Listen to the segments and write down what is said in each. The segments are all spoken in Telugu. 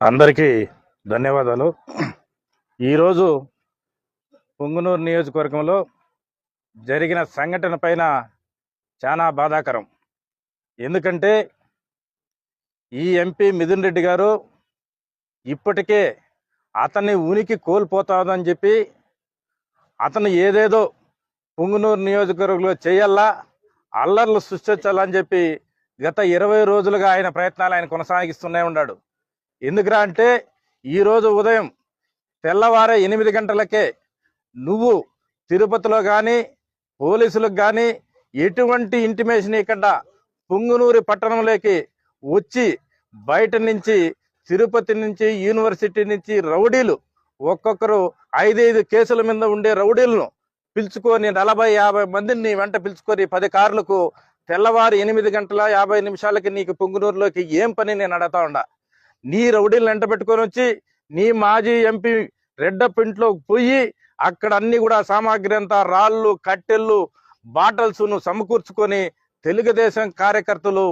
అందరికీ ధన్యవాదాలు. ఈరోజు పుంగనూరు నియోజకవర్గంలో జరిగిన సంఘటన పైన చాలా బాధాకరం. ఎందుకంటే ఈ ఎంపీ మిథున్ రెడ్డి గారు ఇప్పటికే అతని ఉనికి కోల్పోతాదని చెప్పి అతను ఏదేదో పుంగనూరు నియోజకవర్గంలో చేయాలా, అల్లర్లు సృష్టించాలని చెప్పి గత 20 రోజులుగా ఆయన ప్రయత్నాలు ఆయన కొనసాగిస్తూనే ఉన్నాడు. ఎందుకురా అంటే ఈరోజు ఉదయం తెల్లవారే 8 గంటలకే నువ్వు తిరుపతిలో కానీ పోలీసులకు కానీ ఎటువంటి ఇంటిమేషన్ ఇవ్వకుండా పుంగనూరు పట్టణంలోకి వచ్చి బయట నుంచి తిరుపతి నుంచి యూనివర్సిటీ నుంచి రౌడీలు ఒక్కొక్కరు 5 కేసుల మీద ఉండే రౌడీలను పిలుచుకొని 40-50 మందిని వెంట పిలుచుకొని 10 కార్లకు తెల్లవారు 8:50 నీకు పుంగనూరులోకి ఏం పని నేను అడతా ఉండా. నీ రౌడీలను వెంట పెట్టుకొని వచ్చి నీ మాజీ ఎంపీ రెడ్డప్ప ఇంట్లోకి పోయి అక్కడ అన్ని కూడా సామాగ్రి అంతా రాళ్ళు కట్టెళ్ళు బాటల్స్ నువ్వు సమకూర్చుకొని తెలుగుదేశం కార్యకర్తలు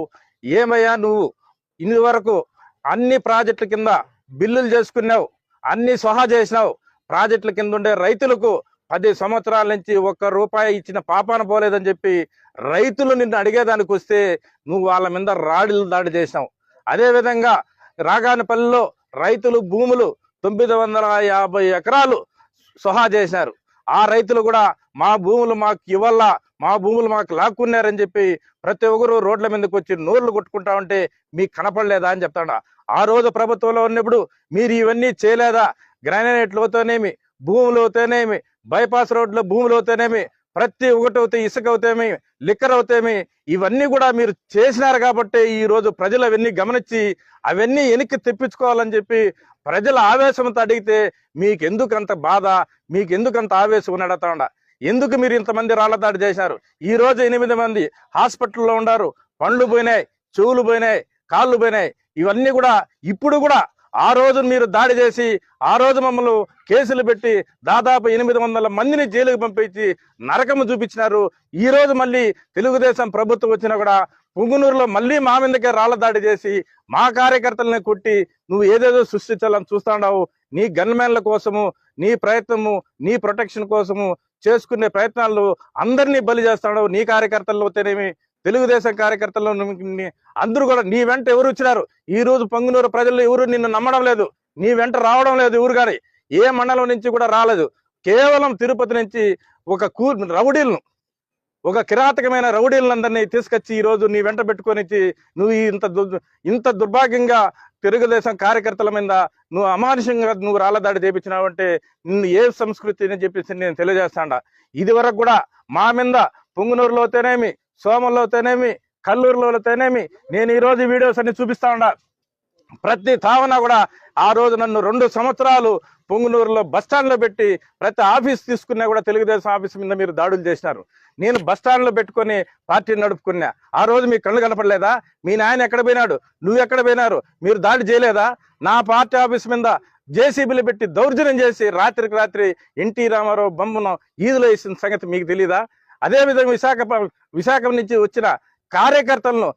ఏమయ్యా నువ్వు ఇన్ని వరకు అన్ని ప్రాజెక్టుల కింద బిల్లులు చేసుకున్నావు, అన్ని స్వహా చేసినావు. ప్రాజెక్టుల కింద ఉండే రైతులకు 10 సంవత్సరాల నుంచి ₹1 ఇచ్చిన పాపాన పోలేదని చెప్పి రైతులు నిన్ను అడిగేదానికి వస్తే నువ్వు వాళ్ళ మీద రాడిలు దాడి చేసినావు. అదేవిధంగా రాగానపల్లిలో రైతులు భూములు 950 ఎకరాలు సొహా చేశారు. ఆ రైతులు కూడా మా భూములు మాకు ఇవ్వాలా, మా భూములు మాకు లాక్కున్నారని చెప్పి ప్రతి ఒక్కరు రోడ్ల మీదకి వచ్చి నోర్లు కొట్టుకుంటా ఉంటే మీకు కనపడలేదా అని చెప్తాడా. ఆ రోజు ప్రభుత్వంలో ఉన్నప్పుడు మీరు ఇవన్నీ చేయలేదా? గ్రానైట్లతోనేమి, భూములతోనేమి, బైపాస్ రోడ్ల భూములతోనేమి, ప్రతి ఒక్కటి అవుతాయి, ఇసుక అవుతామి, లిక్కర్ అవుతామి, ఇవన్నీ కూడా మీరు చేసినారు కాబట్టి ఈ రోజు ప్రజలు అవన్నీ గమనించి అవన్నీ వెనక్కి తెప్పించుకోవాలని చెప్పి ప్రజల ఆవేశంతో అడిగితే మీకెందుకు అంత బాధ, మీకెందుకు అంత ఆవేశం అడతాండ? ఎందుకు మీరు ఇంతమంది రాళ్ల దాడి చేశారు? ఈ రోజు 8 మంది హాస్పిటల్లో ఉన్నారు. పండ్లు పోయినాయి, చెవులు పోయినాయి, కాళ్ళు పోయినాయి. ఇవన్నీ కూడా ఇప్పుడు కూడా ఆ రోజు మీరు దాడి చేసి ఆ రోజు మమ్మల్ని కేసులు పెట్టి దాదాపు 800 మందిని జైలుకు పంపించి నరకము చూపించినారు. ఈ రోజు మళ్ళీ తెలుగుదేశం ప్రభుత్వం వచ్చినా కూడా పుంగనూరులో మళ్ళీ మా మీదకే రాళ్ల దాడి చేసి మా కార్యకర్తలని కొట్టి నువ్వు ఏదేదో సృష్టించాలని చూస్తాడావు. నీ గన్మెన్ల కోసము, నీ ప్రయత్నము, నీ ప్రొటెక్షన్ కోసము చేసుకునే ప్రయత్నాలు అందరినీ బలి చేస్తాడు. నీ కార్యకర్తల్లో అయితేనేమి, తెలుగుదేశం కార్యకర్తల్లో అందరూ కూడా నీ వెంట ఎవరు వచ్చినారు? ఈ రోజు పొంగునూరు ప్రజలు ఎవరు నిన్ను నమ్మడం లేదు, నీ వెంట రావడం లేదు. ఎవరు కానీ ఏ మండలం నుంచి కూడా రాలేదు. కేవలం తిరుపతి నుంచి రౌడీలను, ఒక కిరాతకమైన రౌడీలందరినీ తీసుకొచ్చి ఈ రోజు నీ వెంట పెట్టుకొని నువ్వు ఇంత దుర్భాగ్యంగా తెలుగుదేశం కార్యకర్తల మీద నువ్వు అమానుషంగా నువ్వు రాళ్ల దాడి చేపించినావు అంటే నిన్ను ఏ సంస్కృతి అని చెప్పేసి నేను తెలియజేస్తాడా. ఇది వరకు కూడా మా మీద పుంగనూరులో అయితేనేమి, సోమల్లో అయితేనేమి, కల్లూరులో అయితేనేమి నేను ఈ రోజు వీడియోస్ అన్ని చూపిస్తా ఉండా. ప్రతి తావన కూడా ఆ రోజు నన్ను 2 సంవత్సరాలు పుంగనూరులో బస్టాండ్లో పెట్టి ప్రతి ఆఫీస్ తీసుకున్నా కూడా తెలుగుదేశం ఆఫీస్ మీద మీరు దాడులు చేసినారు. నేను బస్టాండ్లో పెట్టుకొని పార్టీని నడుపుకున్నా. ఆ రోజు మీ కళ్ళు కనపడలేదా? మీ నాయన ఎక్కడ పోయినాడు? నువ్వు ఎక్కడ పోయినారు? మీరు దాడి చేయలేదా? నా పార్టీ ఆఫీస్ మీద జేసీబీలు పెట్టి దౌర్జన్యం చేసి రాత్రికి రాత్రి ఎన్టీ రామారావు బొమ్మను ఈదులో వేసిన సంగతి మీకు తెలీదా? అదేవిధంగా విశాఖ నుంచి వచ్చిన కార్యకర్తలను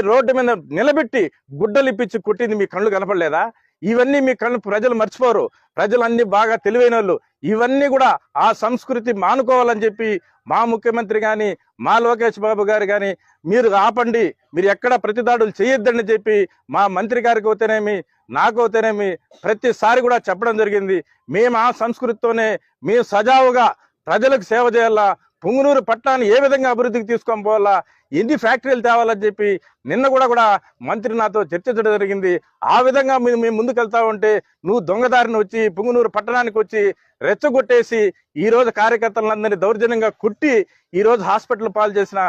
రోడ్డు మీద నిలబెట్టి గుడ్డలు ఇప్పించి కొట్టింది మీ కళ్ళు కనపడలేదా? ఇవన్నీ మీ కళ్ళు ప్రజలు మర్చిపోరు. ప్రజలు అన్ని బాగా తెలివైన వాళ్ళు. ఇవన్నీ కూడా ఆ సంస్కృతి మానుకోవాలని చెప్పి మా ముఖ్యమంత్రి కానీ, మా లోకేష్ బాబు గారు కానీ మీరు ఆపండి, మీరు ఎక్కడ ప్రతిదాడులు చేయొద్దని చెప్పి మా మంత్రి గారికి అవుతేనేమి, నాకు అవుతేనేమి ప్రతిసారి కూడా చెప్పడం జరిగింది. మేము ఆ సంస్కృతితోనే మేము సజావుగా ప్రజలకు సేవ చేయాలా, పుంగనూరు పట్టణాన్ని ఏ విధంగా అభివృద్ధికి తీసుకొని పోవాలా, ఎన్ని ఫ్యాక్టరీలు తేవాలని చెప్పి నిన్న కూడా మంత్రి నాతో చర్చించడం జరిగింది. ఆ విధంగా మేము ముందుకెళ్తా ఉంటే నువ్వు దొంగదారిని వచ్చి పుంగనూరు పట్టణానికి వచ్చి రెచ్చగొట్టేసి ఈ రోజు కార్యకర్తలందరినీ దౌర్జన్యంగా కుట్టి ఈ రోజు హాస్పిటల్ పాలు చేసిన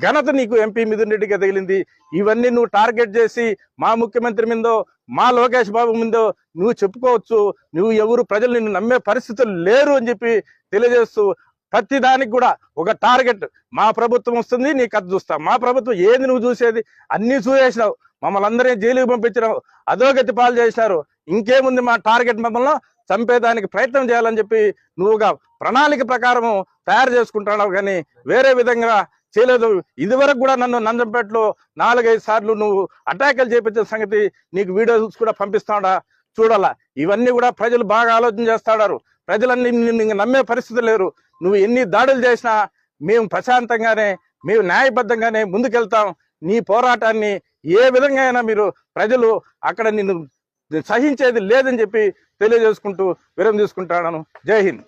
ఘనత నీకు ఎంపీ మిథున్ రెడ్డిగా తగిలింది. ఇవన్నీ నువ్వు టార్గెట్ చేసి మా ముఖ్యమంత్రి మీదో, మా లోకేష్ బాబు మీదో నువ్వు చెప్పుకోవచ్చు. నువ్వు ఎవరు ప్రజలు నిన్ను నమ్మే పరిస్థితులు లేరు అని చెప్పి తెలియజేస్తూ ప్రతి దానికి కూడా ఒక టార్గెట్, మా ప్రభుత్వం వస్తుంది నీ కథ చూస్తాం. మా ప్రభుత్వం ఏంది నువ్వు చూసేది? అన్ని చూసేసినావు, మమ్మల్ని అందరినీ జైలుకి పంపించినావు, అధోగతి పాలు చేసినారు. ఇంకేముంది? మా టార్గెట్ మమ్మల్ని చంపేదానికి ప్రయత్నం చేయాలని చెప్పి నువ్వుగా ప్రణాళిక ప్రకారము తయారు చేసుకుంటున్నావు కానీ వేరే విధంగా చేయలేదు. ఇదివరకు కూడా నన్ను నంజంపేటలో 4-5 సార్లు నువ్వు అటాకులు చేపించిన సంగతి నీకు వీడియోస్ కూడా పంపిస్తాడా చూడాలా. ఇవన్నీ కూడా ప్రజలు బాగా ఆలోచన చేస్తాడారు. ప్రజలన్నీ నిన్ను నమ్మే పరిస్థితి లేరు. నువ్వు ఎన్ని దాడులు చేసినా మేము ప్రశాంతంగానే, మేము న్యాయబద్ధంగానే ముందుకెళ్తాం. నీ పోరాటాన్ని ఏ విధంగా అయినా మీరు ప్రజలు అక్కడ నిన్ను సహించేది లేదని చెప్పి తెలియజేసుకుంటూ విరామం తీసుకుంటాను. జై హింద్.